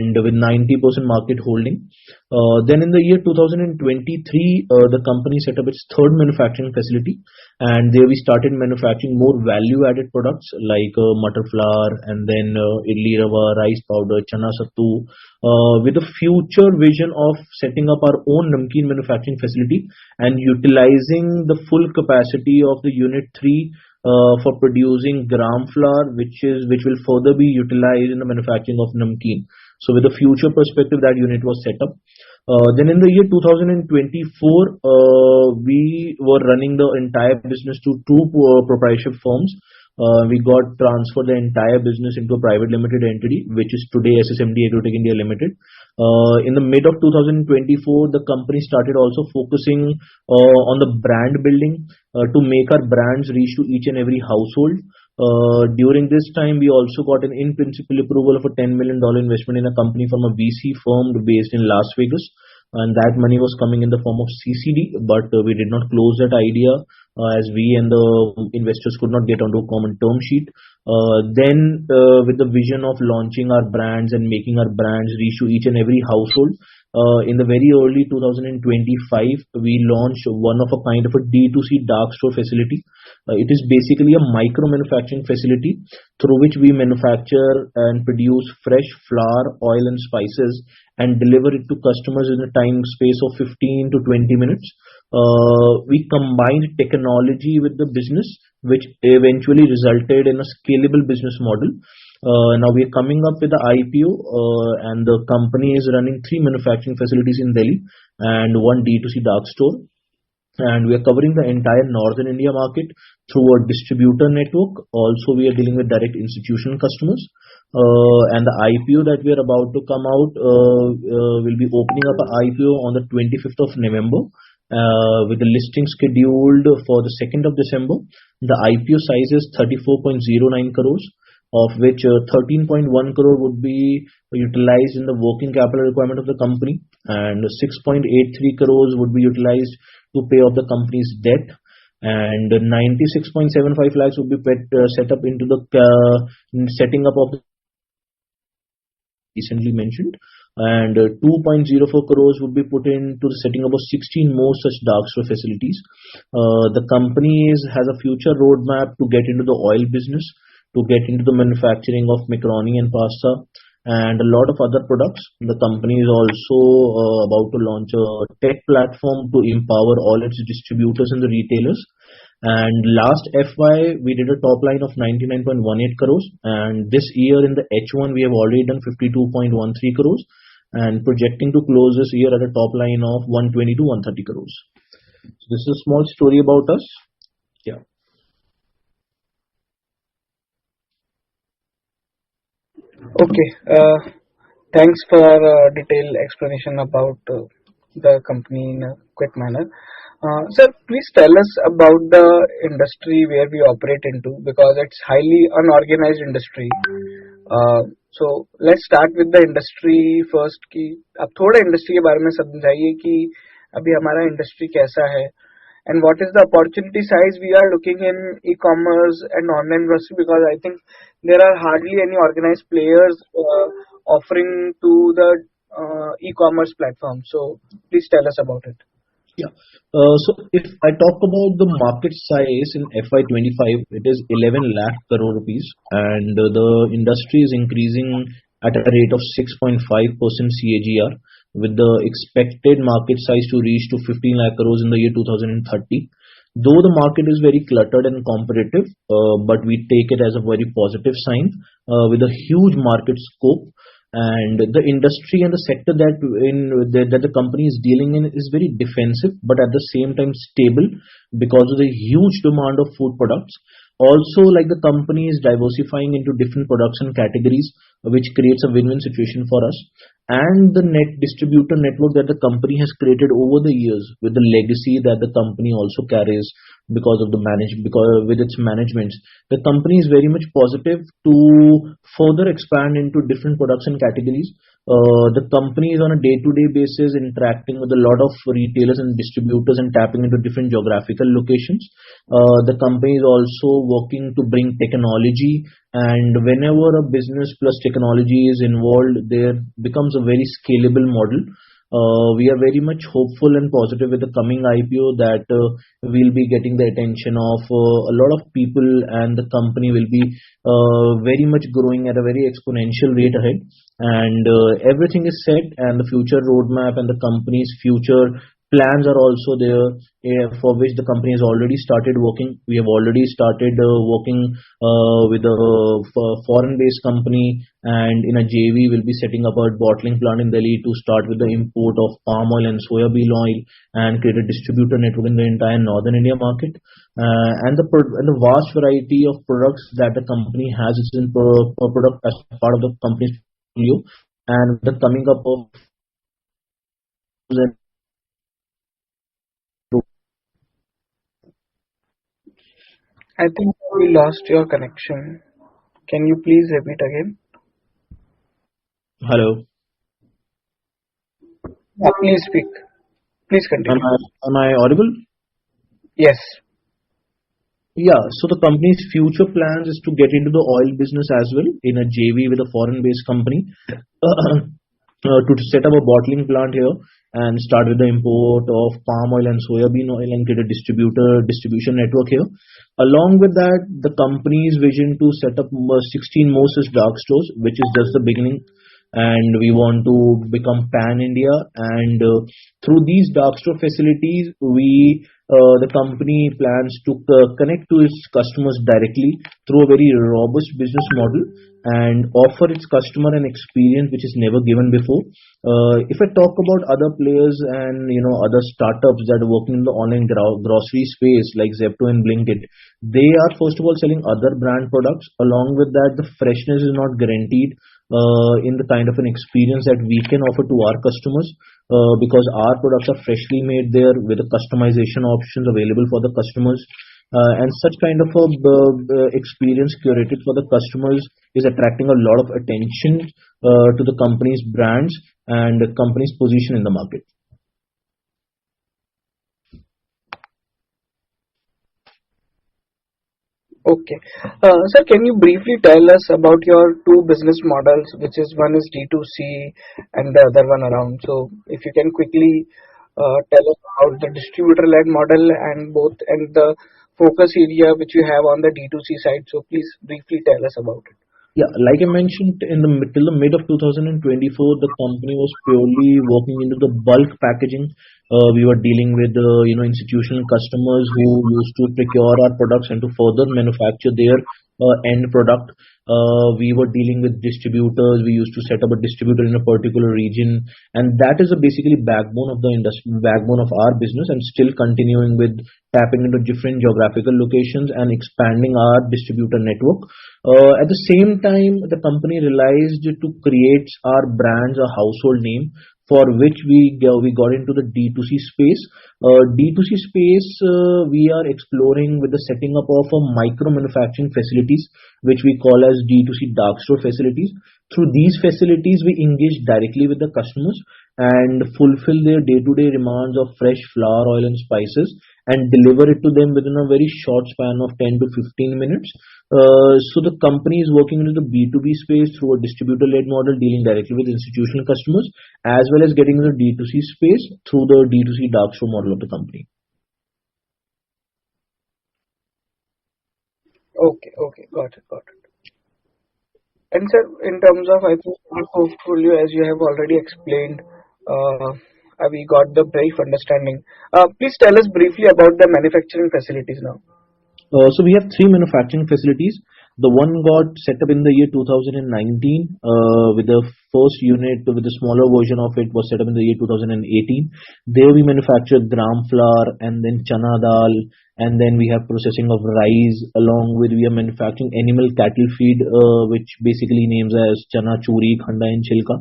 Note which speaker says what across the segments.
Speaker 1: and with 90% market holding. Then in the year 2023, the company set up its third manufacturing facility, and there we started manufacturing more value-added products like mutton flour, and then idli rava, rice powder, chana sattu, with a future vision of setting up our own namkeen manufacturing facility and utilizing the full capacity of the Unit 3 for producing gram flour, which will further be utilized in the manufacturing of namkeen. So with a future perspective, that unit was set up. Then in the year 2024, we were running the entire business to two proprietorship firms. We got transferred the entire business into a private limited entity, which is today SSMD Agrotech India Limited. In the mid of 2024, the company started also focusing on the brand building to make our brands reach to each and every household. During this time, we also got an in-principle approval of a $10 million investment in a company from a VC firm based in Las Vegas. And that money was coming in the form of CCD, but we did not close that idea as we and the investors could not get onto a common term sheet. Then with the vision of launching our brands and making our brands reach to each and every household, in the very early 2025, we launched one of a kind of a D2C dark store facility. It is basically a micro manufacturing facility through which we manufacture and produce fresh flour, oil and spices and deliver it to customers in a time space of 15 to 20 minutes. We combined technology with the business, which eventually resulted in a scalable business model. Now we are coming up with the IPO, and the company is running 3 manufacturing facilities in Delhi and 1 D2C dark store. And we are covering the entire northern India market through a distributor network. Also, we are dealing with direct institutional customers. And the IPO that we are about to come out will be opening up an IPO on the 25th of November with the listing scheduled for the 2nd of December. The IPO size is 34.09 crores, of which 13.1 crore would be utilized in the working capital requirement of the company, and 6.83 crores would be utilized to pay off the company's debt, and 96.75 lakhs would be set up into the setting up of the recently mentioned, and 2.04 crores would be put into the setting up of 16 more such dark store facilities. The company has a future roadmap to get into the oil business, to get into the manufacturing of macaroni and pasta and a lot of other products. The company is also about to launch a tech platform to empower all its distributors and the retailers. And last FY, we did a top line of 99.18 crores. And this year in the H1, we have already done 52.13 crores and projecting to close this year at a top line of 120 to 130 crores. So this is a small story about us. Yeah.
Speaker 2: Okay, thanks for detailed explanation about the company in a quick manner. Sir, please tell us about the industry where we operate into, because it's highly unorganized industry. So let's start with the industry first. कि आप थोड़ा industry के बारे में समझाइए कि अभी हमारा industry कैसा है, and what is the opportunity size we are looking in e-commerce and online industry, because I think there are hardly any organized players offering to the e-commerce platform. So please tell us about it.
Speaker 1: Yeah. So if I talk about the market size in FY25, it is 11 lakh crore rupees, and the industry is increasing at a rate of 6.5% CAGR, with the expected market size to reach to 15 lakh crores in the year 2030. Though the market is very cluttered and competitive, but we take it as a very positive sign with a huge market scope. And the industry and the sector that the company is dealing in is very defensive, but at the same time stable because of the huge demand of food products. Also, like the company is diversifying into different production categories, which creates a win-win situation for us. and the net distributor network that the company has created over the years, with the legacy that the company also carries because of the because with its management, the company is very much positive to further expand into different products and categories. The company is on a day-to-day basis interacting with a lot of retailers and distributors and tapping into different geographical locations. The company is also working to bring technology, and whenever a business plus technology is involved, there becomes a very scalable model. We are very much hopeful and positive with the coming IPO that we'll be getting the attention of a lot of people, and the company will be very much growing at a very exponential rate ahead. And everything is set, and the future roadmap and the company's future plans are also there, for which the company has already started working. We have already started working with a foreign-based company, and in a JV, we'll be setting up a bottling plant in Delhi to start with the import of palm oil and soya bean oil and create a distributor network in the entire northern India market. And the vast variety of products that the company has is in product as part of the company's portfolio, and the coming up of
Speaker 2: I think we lost your connection. Can you please repeat again?
Speaker 1: hello.
Speaker 2: Please speak. Please
Speaker 1: Am
Speaker 2: continue.
Speaker 1: I audible?
Speaker 2: Yes.
Speaker 1: Yeah, so the company's future plans is to get into the oil business as well in a JV with a foreign-based company, to set up a bottling plant here and start with the import of palm oil and soya bean oil and create a distribution network here. Along with that, the company's vision to set up 16 more such dark stores, which is just the beginning, and we want to become pan India. And through these dark store facilities, the company plans to connect to its customers directly through a very robust business model and offer its customer an experience which is never given before. If I talk about other players and other startups that are working in the online grocery space like Zepto and Blinkit, they are first of all selling other brand products. Along with that, the freshness is not guaranteed in the kind of an experience that we can offer to our customers, because our products are freshly made there with the customization options available for the customers. And such kind of a experience curated for the customers is attracting a lot of attention to the company's brands and the company's position in the market.
Speaker 2: Okay. Sir, can you briefly tell us about your two business models, which is one is D2C and the other one around? So, if you can quickly tell us about the distributor-led model and the focus area which you have on the D2C side. So, please briefly tell us about it.
Speaker 1: Yeah, like I mentioned, till the mid of 2024, the company was purely working into the bulk packaging. We were dealing with institutional customers who used to procure our products and to further manufacture their end product. We were dealing with distributors. We used to set up a distributor in a particular region, and that is a basically backbone of the industry, backbone of our business, and still continuing with tapping into different geographical locations and expanding our distributor network. At the same time, the company realized to create our brands a household name, for which we got into the D2C space. D2C space, we are exploring with the setting up of a micro manufacturing facilities, which we call as D2C dark store facilities. Through these facilities, we engage directly with the customers and fulfill their day-to-day demands of fresh flour, oil, and spices, and deliver it to them within a very short span of 10 to 15 minutes. So the company is working into the B2B space through a distributor-led model, dealing directly with institutional customers, as well as getting into the D2C space through the D2C dark store model of the company.
Speaker 2: Okay, got it. And sir, in terms of, I think, the portfolio, as you have already explained, we got the brief understanding. Please tell us briefly about the manufacturing facilities now.
Speaker 1: So we have three manufacturing facilities. The one got set up in the year 2019, with the first unit, with the smaller version of it was set up in the year 2018. There we manufacture gram flour and then chana dal, and then we have processing of rice, along with we are manufacturing animal cattle feed, which basically names as chana churi, khanda and chilka.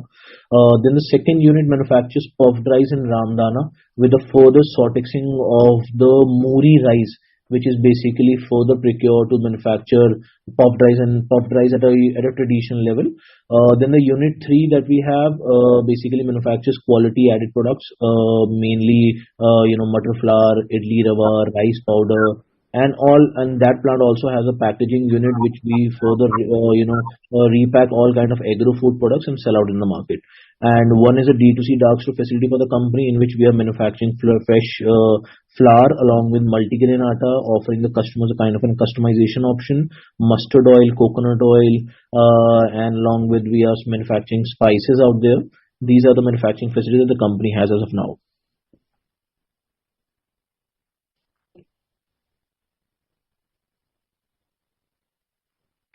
Speaker 1: Then the second unit manufactures puffed rice and ramdana with a further sorting of the muri rice, which is basically further procured to manufacture puffed rice at a traditional level. Then the unit 3 that we have basically manufactures quality added products, mainly butter flour, idli rava, rice powder, and all. And that plant also has a packaging unit which we further repack all kind of agro food products and sell out in the market. And one is a D2C dark store facility for the company, in which we are manufacturing fresh flour along with multigrain atta, offering the customers a kind of a customization option, mustard oil, coconut oil, and along with we are manufacturing spices out there. These are the manufacturing facilities that the company has as of now.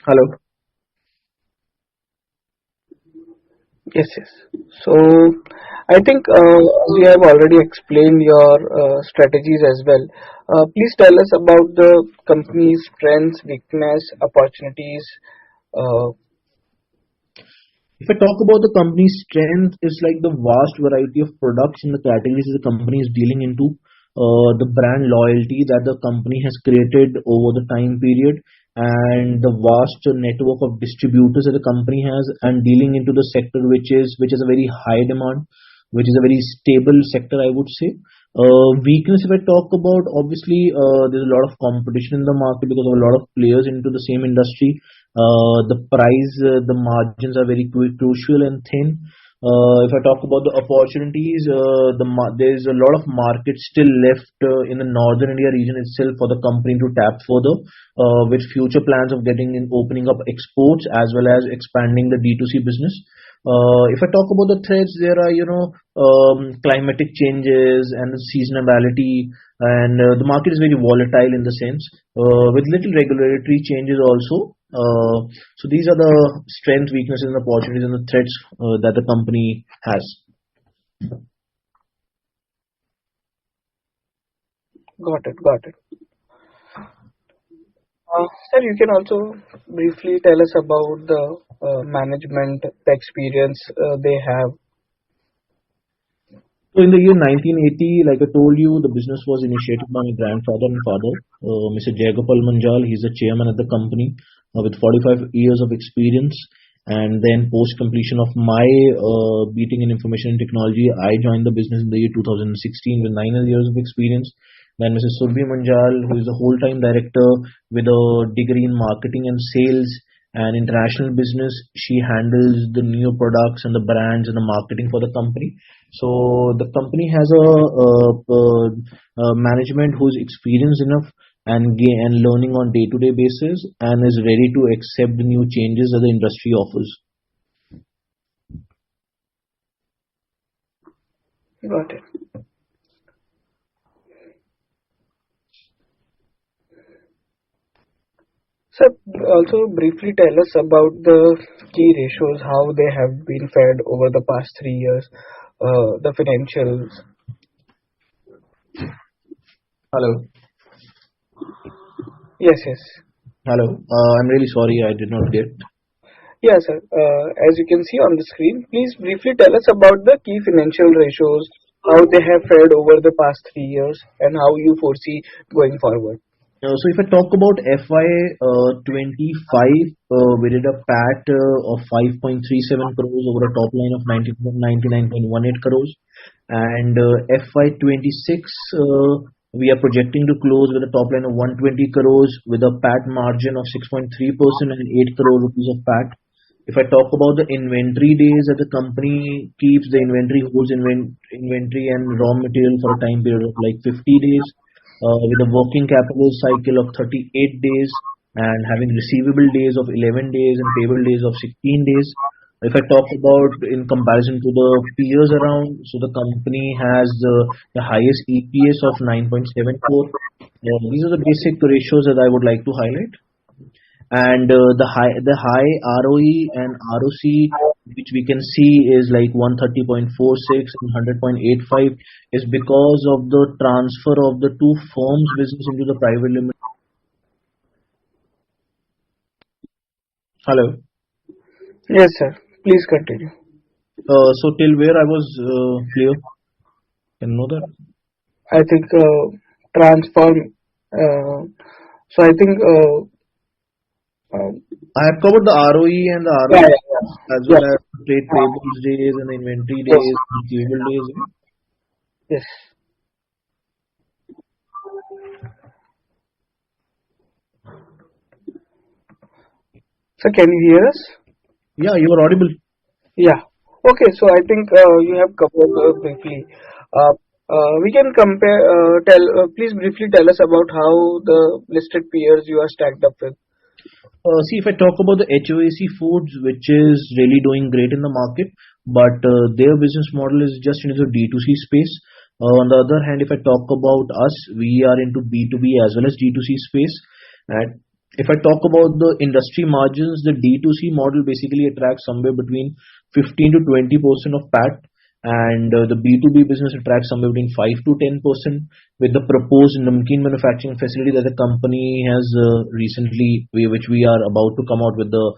Speaker 1: Hello.
Speaker 2: Yes, yes. So I think you have already explained your strategies as well. Please tell us about the company's strengths, weakness, opportunities. Uh,
Speaker 1: If I talk about the company's strength, it's like the vast variety of products in the categories the company is dealing into, the brand loyalty that the company has created over the time period, and the vast network of distributors that the company has, and dealing into the sector which is a very high demand, which is a very stable sector, I would say. Weakness, if I talk about, obviously there's a lot of competition in the market because of a lot of players into the same industry. The margins are very crucial and thin. If I talk about the opportunities, there's a lot of market still left in the northern India region itself for the company to tap further, with future plans of opening up exports as well as expanding the D2C business. If I talk about the threats, there are climatic changes and the seasonality, and the market is very volatile in the sense, with little regulatory changes also. So these are the strengths, weaknesses, and opportunities and the threats that the company has.
Speaker 2: got it, got it. Sir, you can also briefly tell us about the management, the experience they have.
Speaker 1: So in the year 1980, like I told you, the business was initiated by my grandfather and father, Mr. Jayagopal Manjal. He's the chairman at the company with 45 years of experience. And then post completion of my beating in information and technology, I joined the business in the year 2016 with 9 years of experience. Then Mrs. Surbhi Manjal, who is a whole-time director with a degree in marketing and sales and international business. She handles the new products and the brands and the marketing for the company. So the company has a management who's experienced enough and learning on day-to-day basis and is ready to accept the new changes that the industry offers.
Speaker 2: Got it. Sir, also briefly tell us about the key ratios, how they have been fared over the past 3 years, the financials.
Speaker 1: Hello.
Speaker 2: Yes, yes.
Speaker 1: Hello. I'm really sorry, I did not get.
Speaker 2: Yeah, sir. As you can see on the screen, please briefly tell us about the key financial ratios, how they have fared over the past 3 years, and how you foresee going forward.
Speaker 1: So if I talk about FY25, we did a PAT of 5.37 crores over a top line of 99.18 crores. And FY26, we are projecting to close with a top line of 120 crores with a PAT margin of 6.3% and 8 crore rupees of PAT. If I talk about the inventory days that the company keeps, the inventory holds inventory and raw material for a time period of like 50 days, with a working capital cycle of 38 days and having receivable days of 11 days and payable days of 16 days. If I talk about in comparison to the peers around, so the company has the highest EPS of 9.74. These are the basic ratios that I would like to highlight. and the high ROE and ROC which we can see is like 130.46 and 100.85 is because of the transfer of the two firms business into the private limited. Hello.
Speaker 2: Yes, sir. Please continue.
Speaker 1: So till where I was clear? Can you know that?
Speaker 2: I think transform. So I think
Speaker 1: I have covered the ROE and the
Speaker 2: yeah,
Speaker 1: ROC
Speaker 2: yeah,
Speaker 1: as
Speaker 2: yeah.
Speaker 1: well as trade payables days and the inventory
Speaker 2: Yes,
Speaker 1: days, receivable days.
Speaker 2: yes. So can you hear us?
Speaker 1: Yeah, you are audible.
Speaker 2: Yeah. Okay. So I think you have covered briefly. Uh, we can compare. Please briefly tell us about how the listed peers you are stacked up with.
Speaker 1: See, if I talk about the HOAC Foods, which is really doing great in the market, but their business model is just into the D2C space. On the other hand, if I talk about us, we are into B2B as well as D2C space. And if I talk about the industry margins, the D2C model basically attracts somewhere between 15 to 20% of PAT, and the B2B business attracts somewhere between 5 to 10%. With the proposed namkeen manufacturing facility that the company has recently, which we are about to come out with the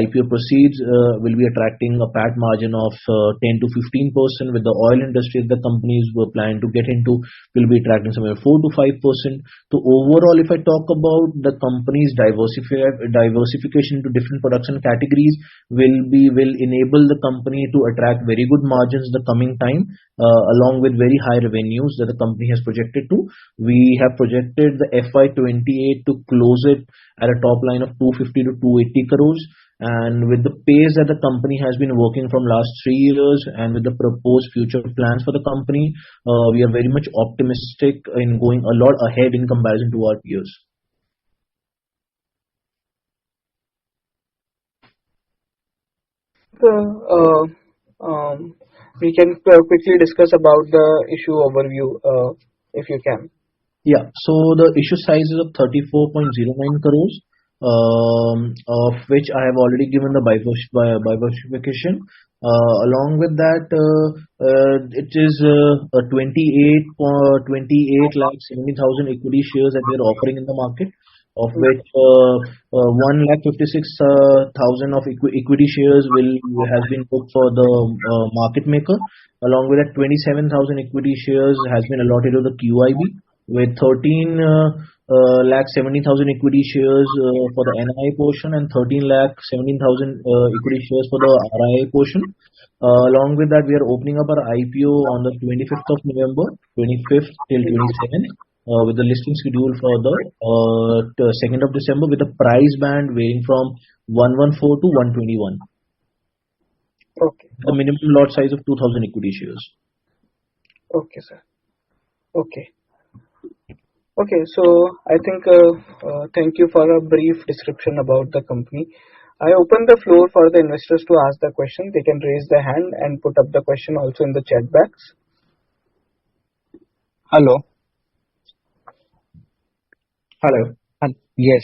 Speaker 1: IPO proceeds, will be attracting a PAT margin of 10 to 15%. With the oil industry that the companies were planning to get into, will be attracting somewhere 4 to 5%. So overall, if I talk about the company's diversification to different production categories, will enable the company to attract very good margins the coming time, along with very high revenues that the company has projected to. We have projected the FY28 to close it at a top line of 250 to 280 crores. And with the pace that the company has been working from last 3 years and with the proposed future plans for the company, we are very much optimistic in going a lot ahead in comparison to our peers.
Speaker 2: So, we can quickly discuss about the issue overview, if you can.
Speaker 1: Yeah, so the issue size is of 34.09 crores, of which I have already given the bifurcation. Along with that, it is 28 lakh 70,000 equity shares that we are offering in the market, of which 1,56,000 of equity shares has been booked for the market maker. Along with that, 27,000 equity shares has been allotted to the QIB, with 13 lakh 70,000 equity shares for the NI portion and 13 lakh 17,000 equity shares for the RI portion. Along with that, we are opening up our IPO on the 25th of November, 25th till 27th, with the listing schedule for the 2nd of December, with a price band varying from 114 to 121.
Speaker 2: Okay.
Speaker 1: The minimum lot size of 2,000 equity shares.
Speaker 2: Okay, sir. Okay. Okay, so I think thank you for a brief description about the company. I open the floor for the investors to ask the question. They can raise their hand and put up the question also in the chat box.
Speaker 3: Hello.
Speaker 1: Hello.
Speaker 3: Yes.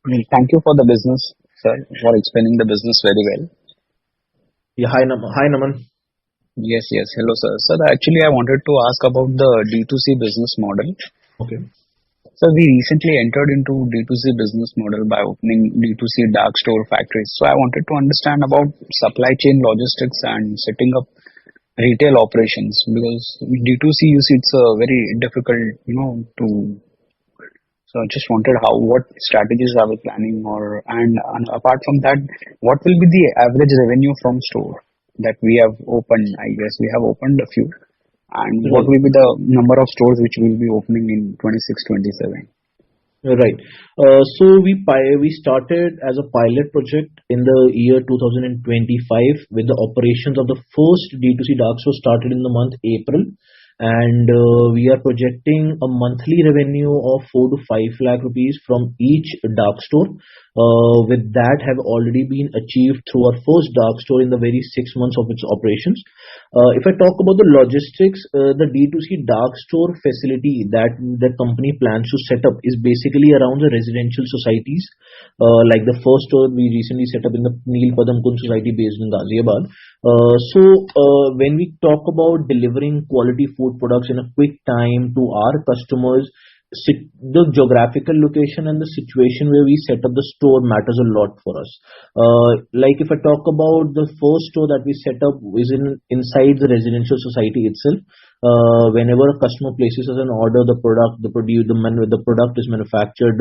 Speaker 3: Thank you for the business, sir, for explaining the business very well.
Speaker 1: Yeah, hi Naman.
Speaker 3: Yes. Hello, sir. Sir, actually, I wanted to ask about the D2C business model.
Speaker 1: Okay.
Speaker 3: So we recently entered into D2C business model by opening D2C dark store factories. So I wanted to understand about supply chain logistics and setting up retail operations, because D2C, you see, it's a very difficult, to. So I just wanted what strategies are we planning, and apart from that, what will be the average revenue from store that we have opened? I guess we have opened a few. And what
Speaker 1: Right.
Speaker 3: will be the number of stores which will be opening in 26-27?
Speaker 1: Right. So we started as a pilot project in the year 2025, with the operations of the first D2C dark store started in the month April, and we are projecting a monthly revenue of 4 to 5 lakh rupees from each dark store. with that have already been achieved through our first dark store in the very 6 months of its operations. If I talk about the logistics, the D2C dark store facility that the company plans to set up is basically around the residential societies. Like the first store we recently set up in the Neel Padam Kund Society based in Ghaziabad. When we talk about delivering quality food products in a quick time to our customers, the geographical location and the situation where we set up the store matters a lot for us. Like if I talk about the first store that we set up is inside the residential society itself. Whenever a customer places us an order, the product is manufactured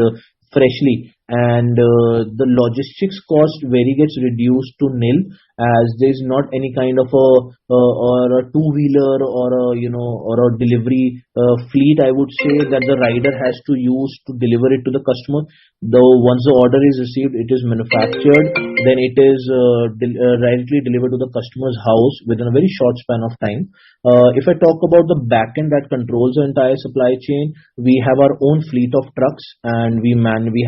Speaker 1: freshly, and the logistics cost very gets reduced to nil, as there is not any kind of a two-wheeler or a delivery fleet, I would say, that the rider has to use to deliver it to the customer. Though once the order is received, it is manufactured, then it is directly delivered to the customer's house within a very short span of time. If I talk about the backend that controls the entire supply chain, we have our own fleet of trucks, and we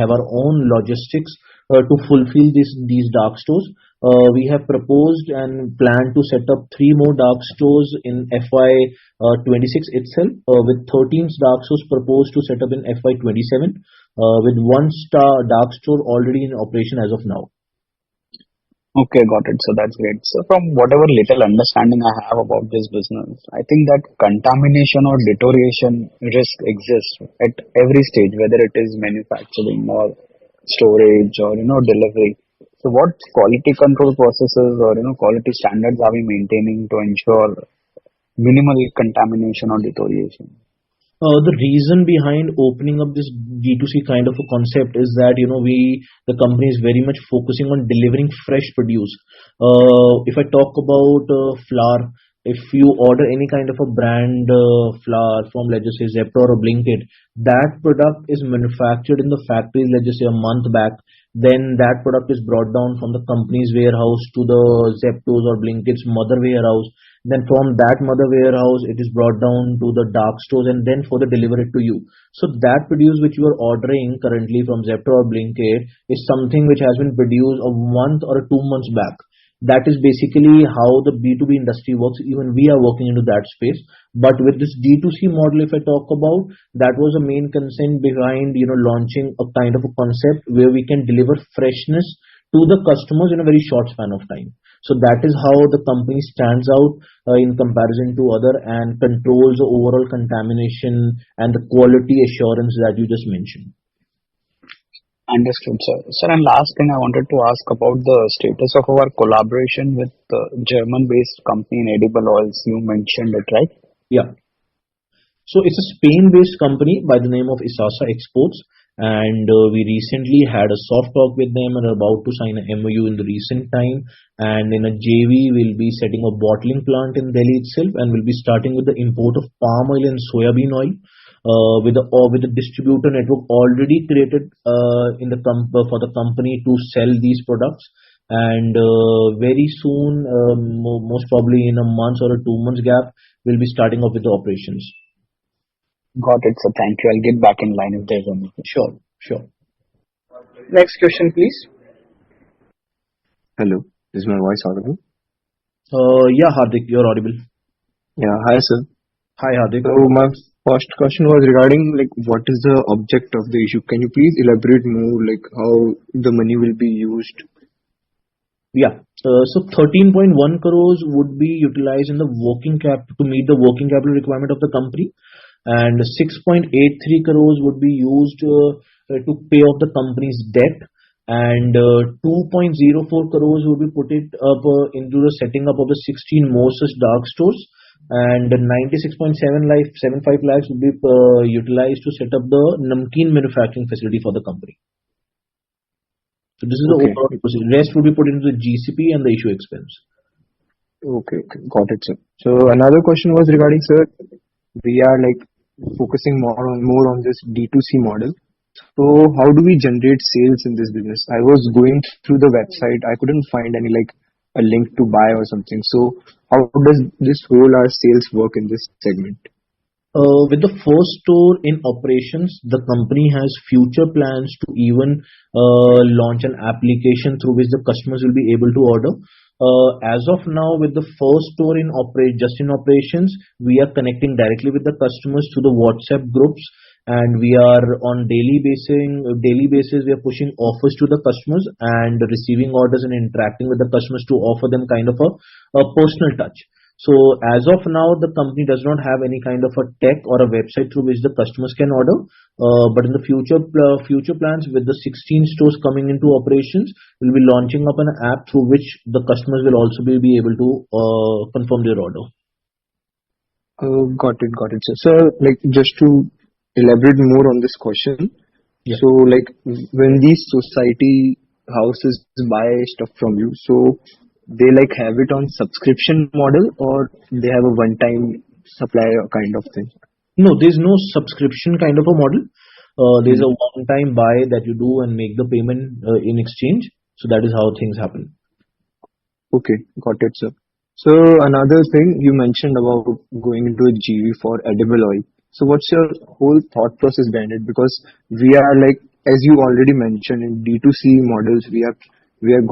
Speaker 1: have our own logistics to fulfill these dark stores. We have proposed and planned to set up 3 more dark stores in FY26 itself, with 13 dark stores proposed to set up in FY27, with one star dark store already in operation as of now.
Speaker 3: Okay, got it. So that's great. So from whatever little understanding I have about this business, I think that contamination or deterioration risk exists at every stage, whether it is manufacturing or storage or delivery. So what quality control processes or quality standards are we maintaining to ensure minimal contamination or deterioration?
Speaker 1: The reason behind opening up this D2C kind of a concept is that the company is very much focusing on delivering fresh produce. If I talk about flour, if you order any kind of a brand flour from, let's just say, Zepto or Blinkit, that product is manufactured in the factories, let's just say, a month back. Then that product is brought down from the company's warehouse to the Zepto's or Blinkit's mother warehouse. Then from that mother warehouse, it is brought down to the dark stores and then further delivered to you. So that produce which you are ordering currently from Zepto or Blinkit is something which has been produced a month or 2 months back. That is basically how the B2B industry works. Even we are working into that space. But with this D2C model, if I talk about, that was a main concern behind launching a kind of a concept where we can deliver freshness to the customers in a very short span of time. So that is how the company stands out in comparison to other and controls the overall contamination and the quality assurance that you just mentioned.
Speaker 3: Understood, sir. Sir, and last thing I wanted to ask about the status of our collaboration with the German-based company in edible oils. You mentioned it, right?
Speaker 1: Yeah. So it's a Spain-based company by the name of Isasa Exports, and we recently had a soft talk with them and are about to sign a MOU in the recent time. And in a JV, we'll be setting a bottling plant in Delhi itself, and we'll be starting with the import of palm oil and soybean oil. With the distributor network already created for the company to sell these products, and very soon, most probably in a month or a 2 months gap, we'll be starting off with the operations.
Speaker 3: Got it, sir. Thank you. I'll get back in line if there's anything.
Speaker 1: Sure.
Speaker 2: Next question, please.
Speaker 4: Hello, is my voice audible?
Speaker 1: Yeah, Hardik, you're audible.
Speaker 4: Yeah, hi sir.
Speaker 1: Hi, Hardik.
Speaker 4: So my first question was regarding what is the object of the issue? Can you please elaborate more, how the money will be used?
Speaker 1: Yeah. So 13.1 crores would be utilized in the working cap to meet the working capital requirement of the company, and 6.83 crores would be used to pay off the company's debt, and 2.04 crores would be put it up into the setting up of the 16 more such dark stores, and 96.75 lakhs would be utilized to set up the namkeen manufacturing facility for the company. So this is the overall procedure. Rest would be put into the GCP and the issue expense.
Speaker 4: Okay, got it, sir. So another question was regarding, sir, we are focusing more on this D2C model. So how do we generate sales in this business? I was going through the website. I couldn't find any a link to buy or something. So how does this whole our sales work in this segment?
Speaker 1: With the first store in operations, the company has future plans to even launch an application through which the customers will be able to order. As of now, with the first store just in operations, we are connecting directly with the customers through the WhatsApp groups, and we are on daily basis we are pushing offers to the customers and receiving orders and interacting with the customers to offer them kind of a personal touch. So as of now, the company does not have any kind of a tech or a website through which the customers can order. But in the future plans with the 16 stores coming into operations, we'll be launching up an app through which the customers will also be able to confirm their order.
Speaker 4: Got it, sir. So, like, just to elaborate more on this question,
Speaker 1: Yeah.
Speaker 4: so like when these society houses buy stuff from you, so they like have it on subscription model or they have a one-time supply kind of thing?
Speaker 1: No, there's no subscription kind of a model. There's
Speaker 4: Hmm.
Speaker 1: a one-time buy that you do and make the payment in exchange. So that is how things happen.
Speaker 4: Okay, got it, sir. So another thing you mentioned about going into a GV for edible oil. So what's your whole thought process behind it? Because we are like, as you already mentioned in D2C models, we are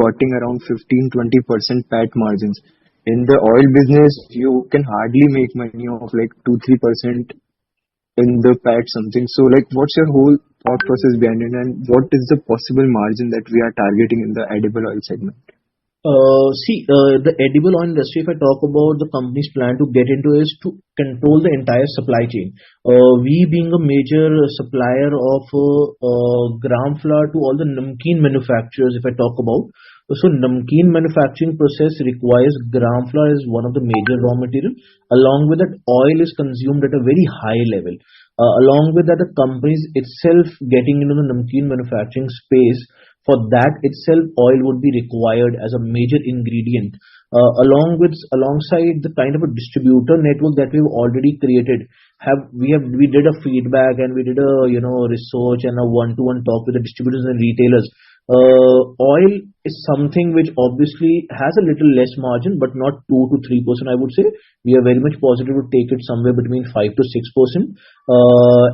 Speaker 4: getting around 15-20% PAT margins. In the oil business, you can hardly make money of like 2-3% in the PAT something. So like, what's your whole thought process behind it, and what is the possible margin that we are targeting in the edible oil segment?
Speaker 1: The edible oil industry, if I talk about the company's plan to get into, is to control the entire supply chain. We being a major supplier of gram flour to all the namkeen manufacturers, if I talk about. So namkeen manufacturing process requires gram flour as one of the major raw material. Along with that, oil is consumed at a very high level. Along with that, the companies itself getting into the namkeen manufacturing space. For that itself, oil would be required as a major ingredient. Alongside the kind of a distributor network that we've already created, we did a feedback and we did a research and a one-to-one talk with the distributors and retailers. Oil is something which obviously has a little less margin, but not 2 to 3%. I would say we are very much positive to take it somewhere between 5 to 6%,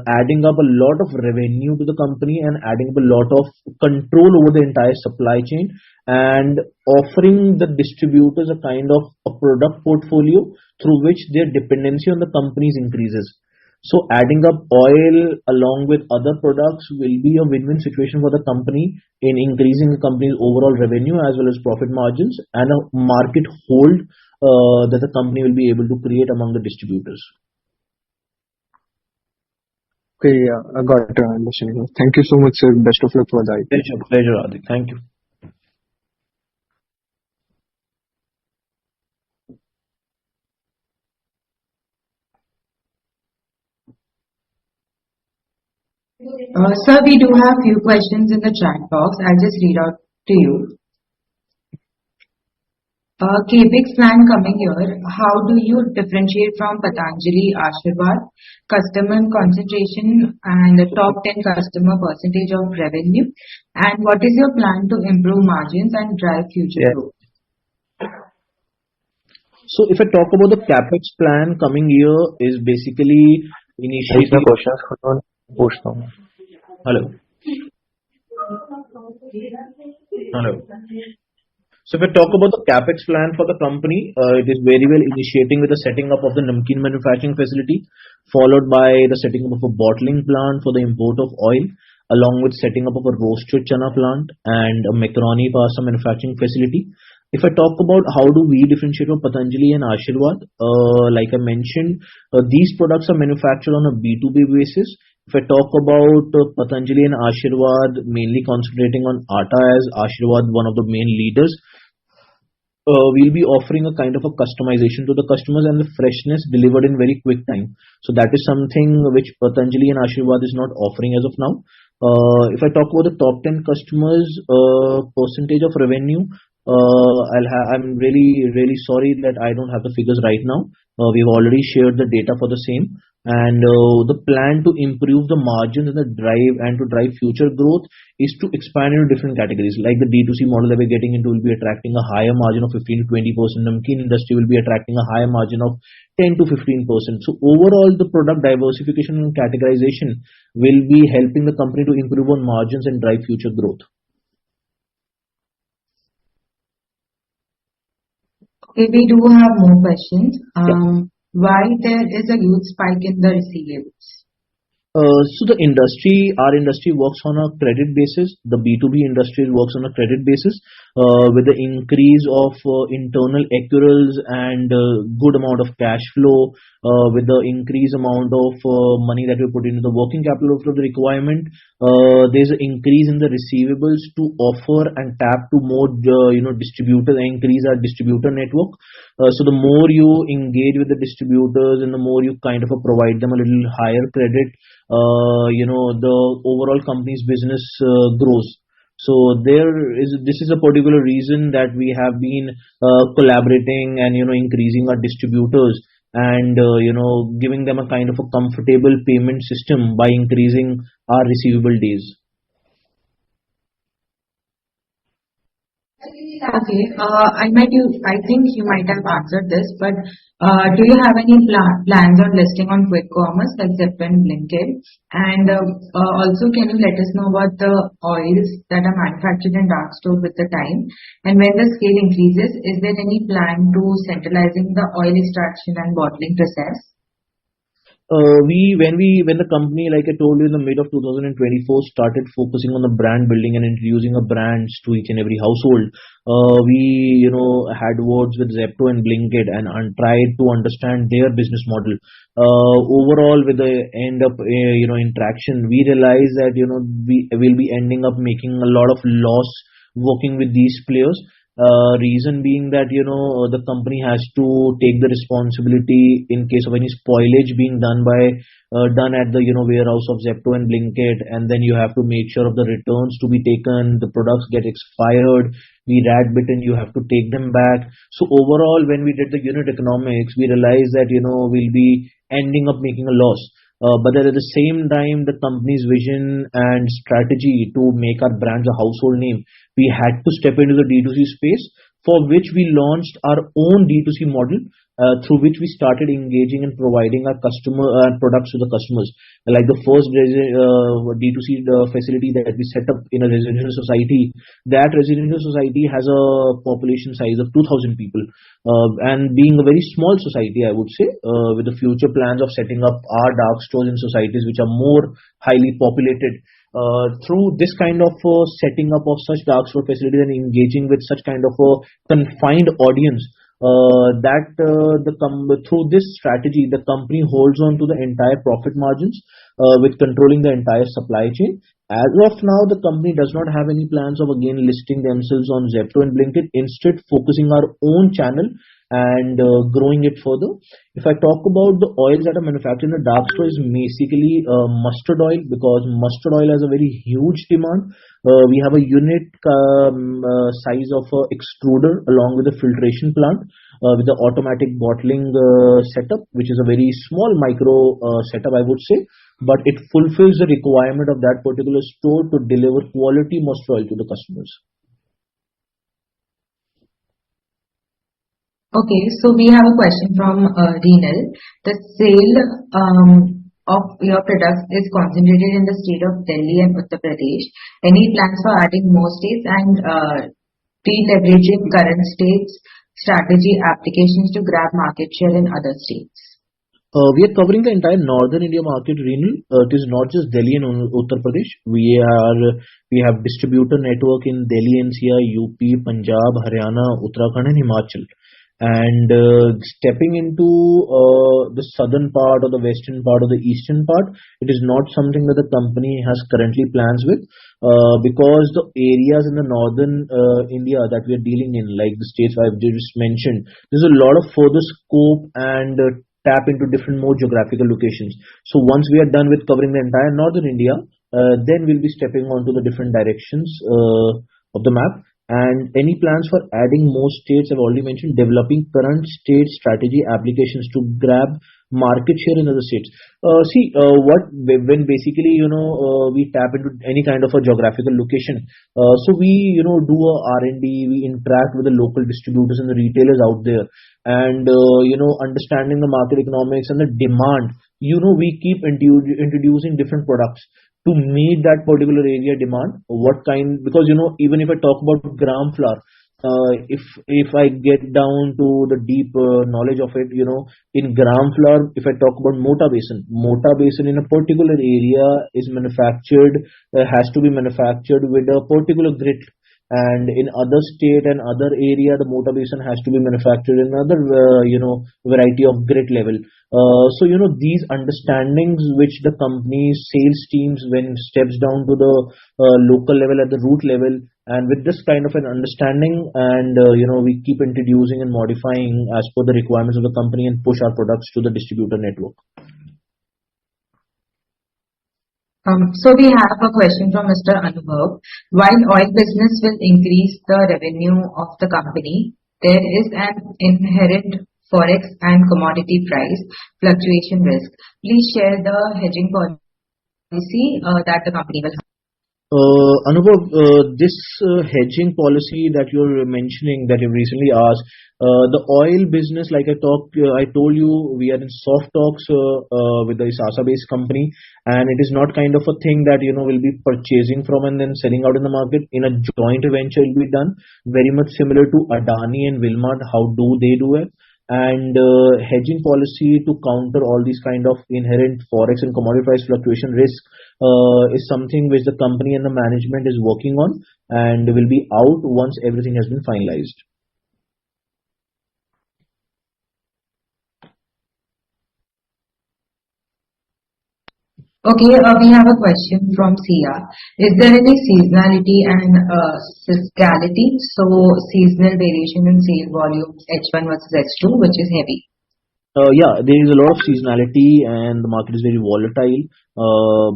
Speaker 1: adding up a lot of revenue to the company and adding up a lot of control over the entire supply chain and offering the distributors a kind of a product portfolio through which their dependency on the companies increases. So adding up oil along with other products will be a win-win situation for the company in increasing the company's overall revenue as well as profit margins and a market hold that the company will be able to create among the distributors.
Speaker 4: Okay, yeah, I got it. I understand. Thank you so much, sir. Best of luck for that.
Speaker 1: Pleasure, Adik. Thank you.
Speaker 5: Sir, we do have few questions in the chat box. I'll just read out to you. Capex plan coming year, how do you differentiate from Patanjali Ashirwad, customer concentration and the top 10 customer percentage of revenue? And what is your plan to improve margins and drive future growth?
Speaker 1: So if I talk about the capex plan coming year is basically initiating. Hello. So if I talk about the capex plan for the company, it is very well initiating with the setting up of the namkeen manufacturing facility, followed by the setting up of a bottling plant for the import of oil, along with setting up of a roasted chana plant and a macaroni pasta manufacturing facility. If I talk about how do we differentiate from Patanjali and Ashirwad, like I mentioned, these products are manufactured on a B2B basis. If I talk about Patanjali and Ashirwad, mainly concentrating on atta as Ashirwad, one of the main leaders, we'll be offering a kind of a customization to the customers and the freshness delivered in very quick time. So that is something which Patanjali and Ashirwad is not offering as of now. If I talk about the top 10 customers, percentage of revenue, I'm really sorry that I don't have the figures right now. We've already shared the data for the same. And the plan to improve the margins and to drive future growth is to expand into different categories. Like the D2C model that we're getting into will be attracting a higher margin of 15 to 20%. Namkeen industry will be attracting a higher margin of 10 to 15%. So overall, the product diversification and categorization will be helping the company to improve on margins and drive future growth.
Speaker 5: Okay, we do have more questions. Why there is a huge spike in the receivables?
Speaker 1: So our industry works on a credit basis. The B2B industry works on a credit basis, with the increase of internal accruals and good amount of cash flow, with the increased amount of money that we put into the working capital of the requirement. There's an increase in the receivables to offer and tap to more, distributors and increase our distributor network. So the more you engage with the distributors and the more you kind of provide them a little higher credit, the overall company's business grows. So this is a particular reason that we have been collaborating and increasing our distributors and giving them a kind of a comfortable payment system by increasing our receivable days.
Speaker 5: Okay, I think you might have answered this, but do you have any plans on listing on quick commerce like Zepto and Blinkit? And also, can you let us know about the oils that are manufactured in dark store with the time? And when the scale increases, is there any plan to centralizing the oil extraction and bottling process?
Speaker 1: When the company, like I told you, in the mid of 2024, started focusing on the brand building and introducing a brands to each and every household, we had words with Zepto and Blinkit and tried to understand their business model. Overall, with the end up interaction, we realized that we will be ending up making a lot of loss working with these players. Reason being that the company has to take the responsibility in case of any spoilage being done at the warehouse of Zepto and Blinkit, and then you have to make sure of the returns to be taken. The products get expired, be rat bitten, you have to take them back. So overall, when we did the unit economics, we realized that we'll be ending up making a loss. But at the same time, the company's vision and strategy to make our brands a household name, we had to step into the D2C space, for which we launched our own D2C model, through which we started engaging and providing our products to the customers. Like the first D2C facility that we set up in a residential society, that residential society has a population size of 2,000 people, and being a very small society, I would say, with the future plans of setting up our dark stores in societies which are more highly populated. Through this kind of setting up of such dark store facilities and engaging with such kind of a confined audience, through this strategy, the company holds on to the entire profit margins, with controlling the entire supply chain. As of now, the company does not have any plans of again listing themselves on Zepto and Blinkit, instead focusing our own channel and growing it further. If I talk about the oils that are manufactured in the dark store, is basically mustard oil, because mustard oil has a very huge demand. We have a unit size of extruder along with a filtration plant, with the automatic bottling setup, which is a very small micro setup, I would say, but it fulfills the requirement of that particular store to deliver quality mustard oil to the customers.
Speaker 5: Okay, so we have a question from Renal. The sale of your products is concentrated in the state of Delhi and Uttar Pradesh. Any plans for adding more states and de-leveraging current states strategy applications to grab market share in other states?
Speaker 1: We are covering the entire northern India market, Renal. It is not just Delhi and Uttar Pradesh. We have distributor network in Delhi NCR, UP, Punjab, Haryana, Uttarakhand and Himachal. And stepping into the southern part or the western part or the eastern part, it is not something that the company has currently plans with, because the areas in the northern India that we are dealing in, like the states I've just mentioned, there's a lot of further scope and tap into different more geographical locations. So once we are done with covering the entire northern India, then we'll be stepping on to the different directions of the map. And any plans for adding more states, I've already mentioned, developing current state strategy applications to grab market share in other states. When basically, we tap into any kind of a geographical location. So we, do a R&D, we interact with the local distributors and the retailers out there, and, understanding the market economics and the demand, we keep introducing different products to meet that particular area demand. Because, even if I talk about gram flour, if I get down to the deep knowledge of it, in gram flour, if I talk about Mota basin in a particular area is manufactured, has to be manufactured with a particular grit. And in other state and other area, the Mota basin has to be manufactured in another, variety of grit level. So, these understandings which the company's sales teams when steps down to the local level at the root level, and with this kind of an understanding, and we keep introducing and modifying as per the requirements of the company and push our products to the distributor network.
Speaker 5: So we have a question from Mr. Anubhav. While oil business will increase the revenue of the company, there is an inherent forex and commodity price fluctuation risk. Please share the hedging policy that the company will have.
Speaker 1: Anubhav, this hedging policy that you're mentioning, that you recently asked, the oil business, like I told you, we are in soft talks with the ISASA-based company, and it is not kind of a thing that we'll be purchasing from and then selling out in the market. In a joint venture, it will be done very much similar to Adani and Wilmar. How do they do it? And hedging policy to counter all these kind of inherent forex and commodity price fluctuation risk is something which the company and the management is working on, and will be out once everything has been finalized.
Speaker 5: Okay, we have a question from Sia. Is there any seasonality and cyclicality? So seasonal variation in sale volumes H1 versus H2, which is heavy.
Speaker 1: Yeah, there is a lot of seasonality and the market is very volatile,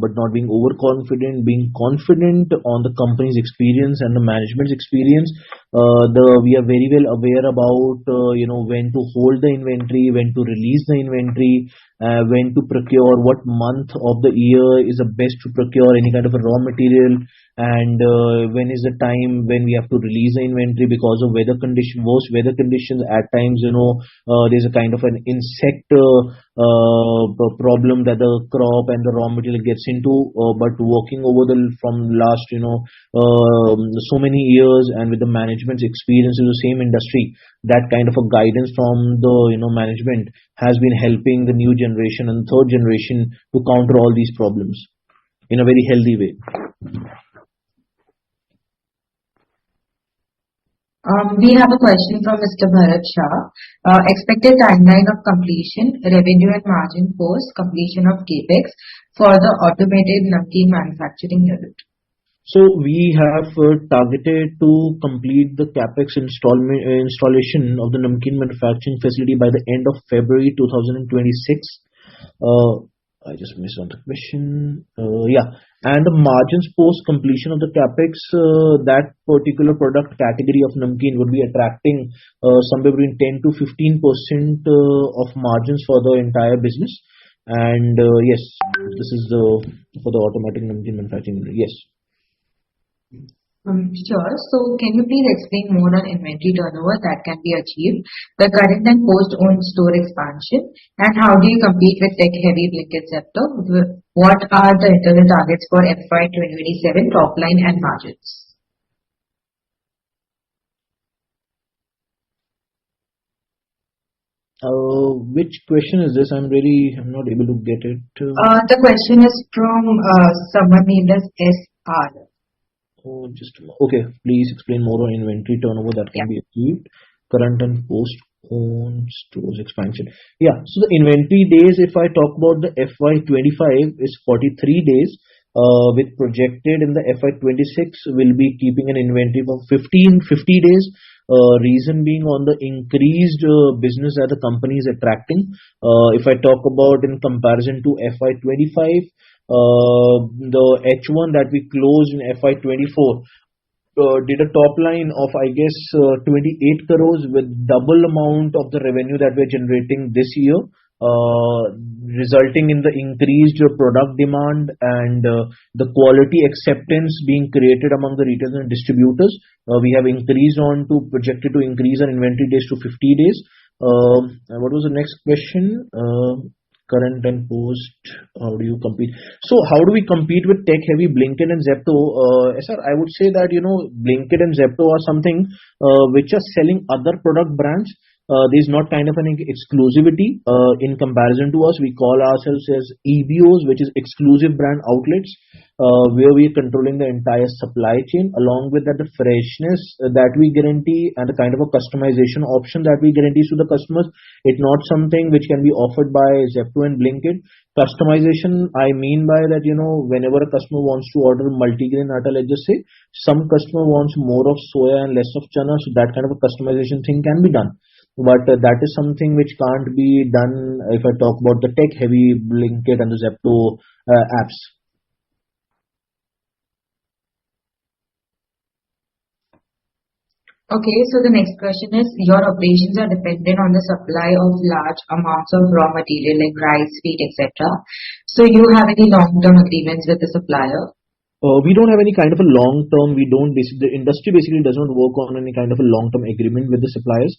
Speaker 1: but not being overconfident, being confident on the company's experience and the management's experience. We are very well aware about, when to hold the inventory, when to release the inventory, when to procure, what month of the year is the best to procure any kind of a raw material, and when is the time when we have to release the inventory because of worst weather conditions. At times, there's a kind of an insect problem that the crop and the raw material gets into. But working over from last, so many years, and with the management's experience in the same industry, that kind of a guidance from the management has been helping the new generation and third generation to counter all these problems in a very healthy way.
Speaker 5: We have a question from Mr. Bharat Shah. Expected timeline of completion, revenue and margin post completion of capex for the automated namkeen manufacturing unit.
Speaker 1: So we have targeted to complete the capex installation of the namkeen manufacturing facility by the end of February 2026. I just missed on the question. And the margins post completion of the capex, that particular product category of namkeen would be attracting somewhere between 10 to 15% of margins for the entire business. And yes, this is for the automatic namkeen manufacturing. Yes.
Speaker 5: Sure. So can you please explain more on inventory turnover that can be achieved, the current and post-owned store expansion, and how do you compete with tech-heavy blanket sector? What are the internal targets for FY2027 top line and margins?
Speaker 1: Which question is this? I'm not able to get it.
Speaker 5: The question is from someone named as SR.
Speaker 1: Okay, please explain more on inventory turnover that can be achieved, current and post-owned stores expansion. Yeah, so the inventory days, if I talk about the FY25, is 43 days, with projected in the FY26 will be keeping an inventory of 50 days. Reason being on the increased business that the company is attracting. If I talk about in comparison to FY25, the H1 that we closed in FY24 did a top line of 28 crores with double amount of the revenue that we're generating this year. resulting in the increased product demand and the quality acceptance being created among the retailers and distributors. We have projected to increase our inventory days to 50 days. What was the next question? Current and post, how do you compete? So how do we compete with tech heavy Blinkit and Zepto? Sir, I would say that, Blinkit and Zepto are something which are selling other product brands. There's not kind of an exclusivity in comparison to us. We call ourselves as EBOs, which is exclusive brand outlets, where we are controlling the entire supply chain. Along with that, the freshness that we guarantee and the kind of a customization option that we guarantee to the customers. It's not something which can be offered by Zepto and Blinkit. Customization, I mean by that, whenever a customer wants to order multigrain atta, let's just say, some customer wants more of soya and less of chana, so that kind of a customization thing can be done. But that is something which can't be done if I talk about the tech heavy Blinkit and the Zepto apps.
Speaker 5: Okay, so the next question is, your operations are dependent on the supply of large amounts of raw material like rice, wheat, etc. So you have any long-term agreements with the supplier?
Speaker 1: We don't have any kind of a long term. The industry basically does not work on any kind of a long term agreement with the suppliers.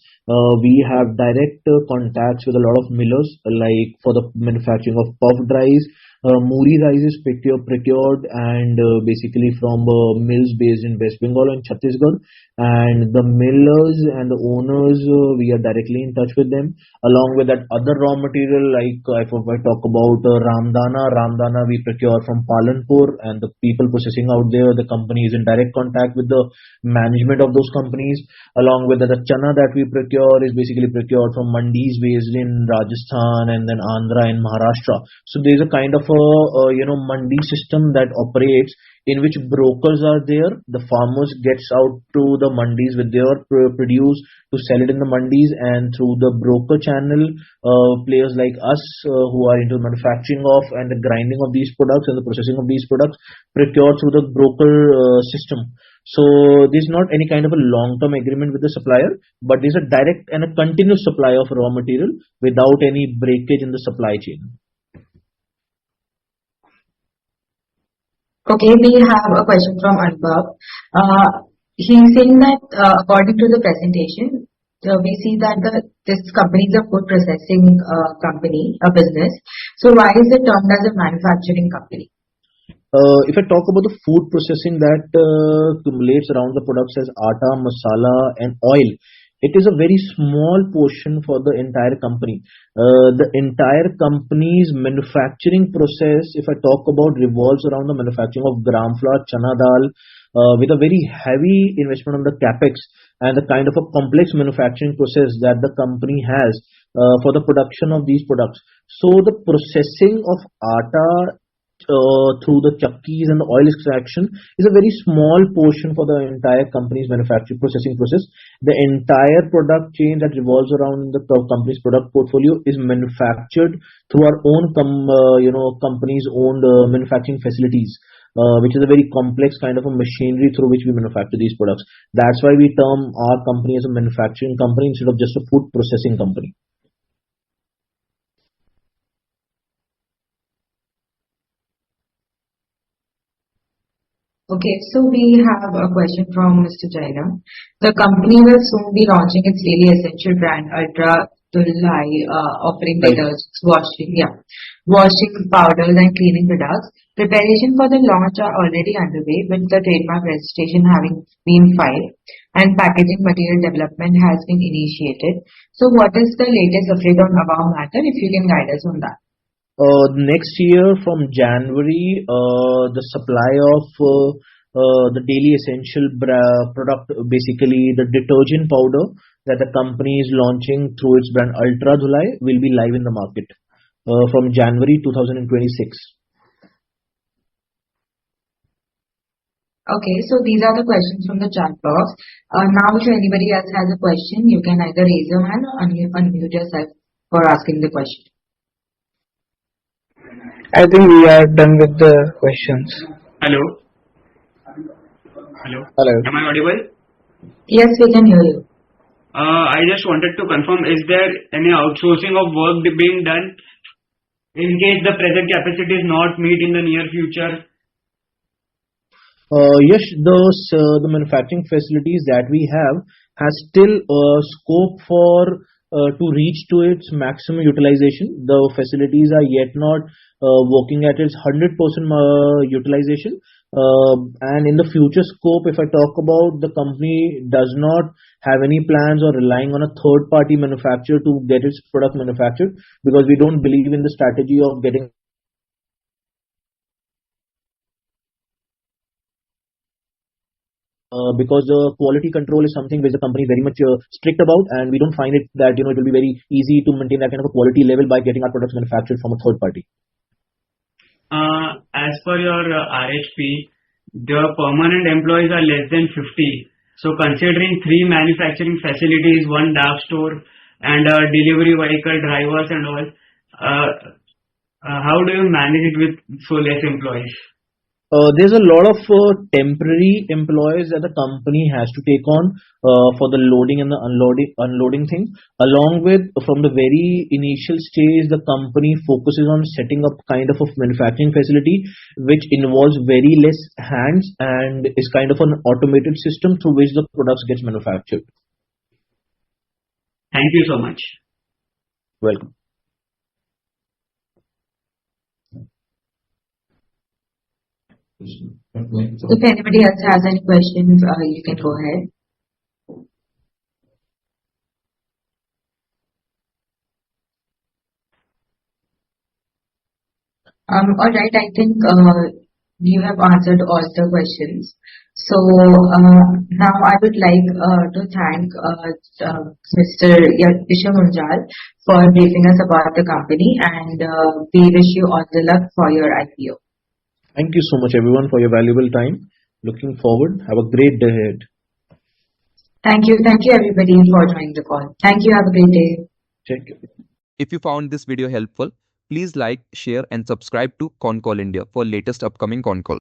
Speaker 1: We have direct contacts with a lot of millers, like for the manufacturing of puffed rice. Muri rice is procured and basically from mills based in West Bengal and Chhattisgarh, and the millers and the owners, we are directly in touch with them. Along with that, other raw material like if I talk about Ramdana we procure from Palanpur, and the people processing out there, the company is in direct contact with the management of those companies. Along with that, the chana that we procure is basically procured from mandis based in Rajasthan and then Andhra and Maharashtra. So there's a kind of a mandi system that operates, in which brokers are there. The farmers gets out to the mandis with their produce to sell it in the mandis, and through the broker channel, players like us who are into manufacturing of and the grinding of these products and the processing of these products procure through the broker system. So there's not any kind of a long-term agreement with the supplier, but there's a direct and a continuous supply of raw material without any breakage in the supply chain.
Speaker 5: Okay, we have a question from Anubhav. He's saying that according to the presentation, we see that this company is a food processing company, a business. So why is it termed as a manufacturing company?
Speaker 1: If I talk about the food processing that accumulates around the products as atta, masala and oil, it is a very small portion for the entire company. The entire company's manufacturing process, if I talk about, revolves around the manufacturing of gram flour, chana dal, with a very heavy investment on the capex and the kind of a complex manufacturing process that the company has for the production of these products. So the processing of atta through the chakkis and the oil extraction is a very small portion for the entire company's manufacturing processing process. The entire product chain that revolves around the company's product portfolio is manufactured through our own company's own manufacturing facilities, which is a very complex kind of a machinery through which we manufacture these products. That's why we term our company as a manufacturing company instead of just a food processing company.
Speaker 5: Okay, so we have a question from Mr. Jaina. The company will soon be launching its daily essential brand, Ultra Dulhai, offering detergents, washing powders and cleaning products. Preparation for the launch are already underway, with the trademark registration having been filed and packaging material development has been initiated. So what is the latest update on above matter, if you can guide us on that?
Speaker 1: Next year from January, the supply of the daily essential product, basically the detergent powder that the company is launching through its brand Ultra Dhulai, will be live in the market from January 2026.
Speaker 5: Okay, so these are the questions from the chat box. Now if anybody else has a question, you can either raise your hand or unmute yourself for asking the question.
Speaker 2: I think we are done with the questions.
Speaker 3: Hello.
Speaker 4: Hello.
Speaker 3: Am I audible?
Speaker 5: Yes, we can hear you.
Speaker 6: I just wanted to confirm, is there any outsourcing of work being done in case the present capacity is not met in the near future?
Speaker 1: Yes, the manufacturing facilities that we have has still scope for to reach to its maximum utilization. The facilities are yet not working at its 100% utilization. And in the future scope, if I talk about, the company does not have any plans or relying on a third party manufacturer to get its product manufactured, because we don't believe in the strategy of getting because the quality control is something which the company is very much strict about, and we don't find it that it will be very easy to maintain that kind of a quality level by getting our products manufactured from a third party.
Speaker 6: As per your RHP, the permanent employees are less than 50. So considering 3 manufacturing facilities, 1 dark store, and delivery vehicle drivers and all, how do you manage it with so less employees?
Speaker 1: There's a lot of temporary employees that the company has to take on for the loading and the unloading things. Along with, from the very initial stage, the company focuses on setting up kind of a manufacturing facility which involves very less hands and is kind of an automated system through which the products gets manufactured.
Speaker 6: Thank you so much.
Speaker 1: Welcome.
Speaker 5: If anybody else has any questions, you can go ahead. All right, I think you have answered all the questions. So now I would like to thank Mr. Vishnu Munjal for briefing us about the company, and we wish you all the luck for your IPO.
Speaker 1: Thank you so much, everyone, for your valuable time. Looking forward. Have a great day ahead.
Speaker 5: Thank you. Thank you, everybody, for joining the call. Thank you. Have a great day.
Speaker 1: Take care.
Speaker 7: If you found this video helpful, please like, share, and subscribe to Concall India for latest upcoming Concall.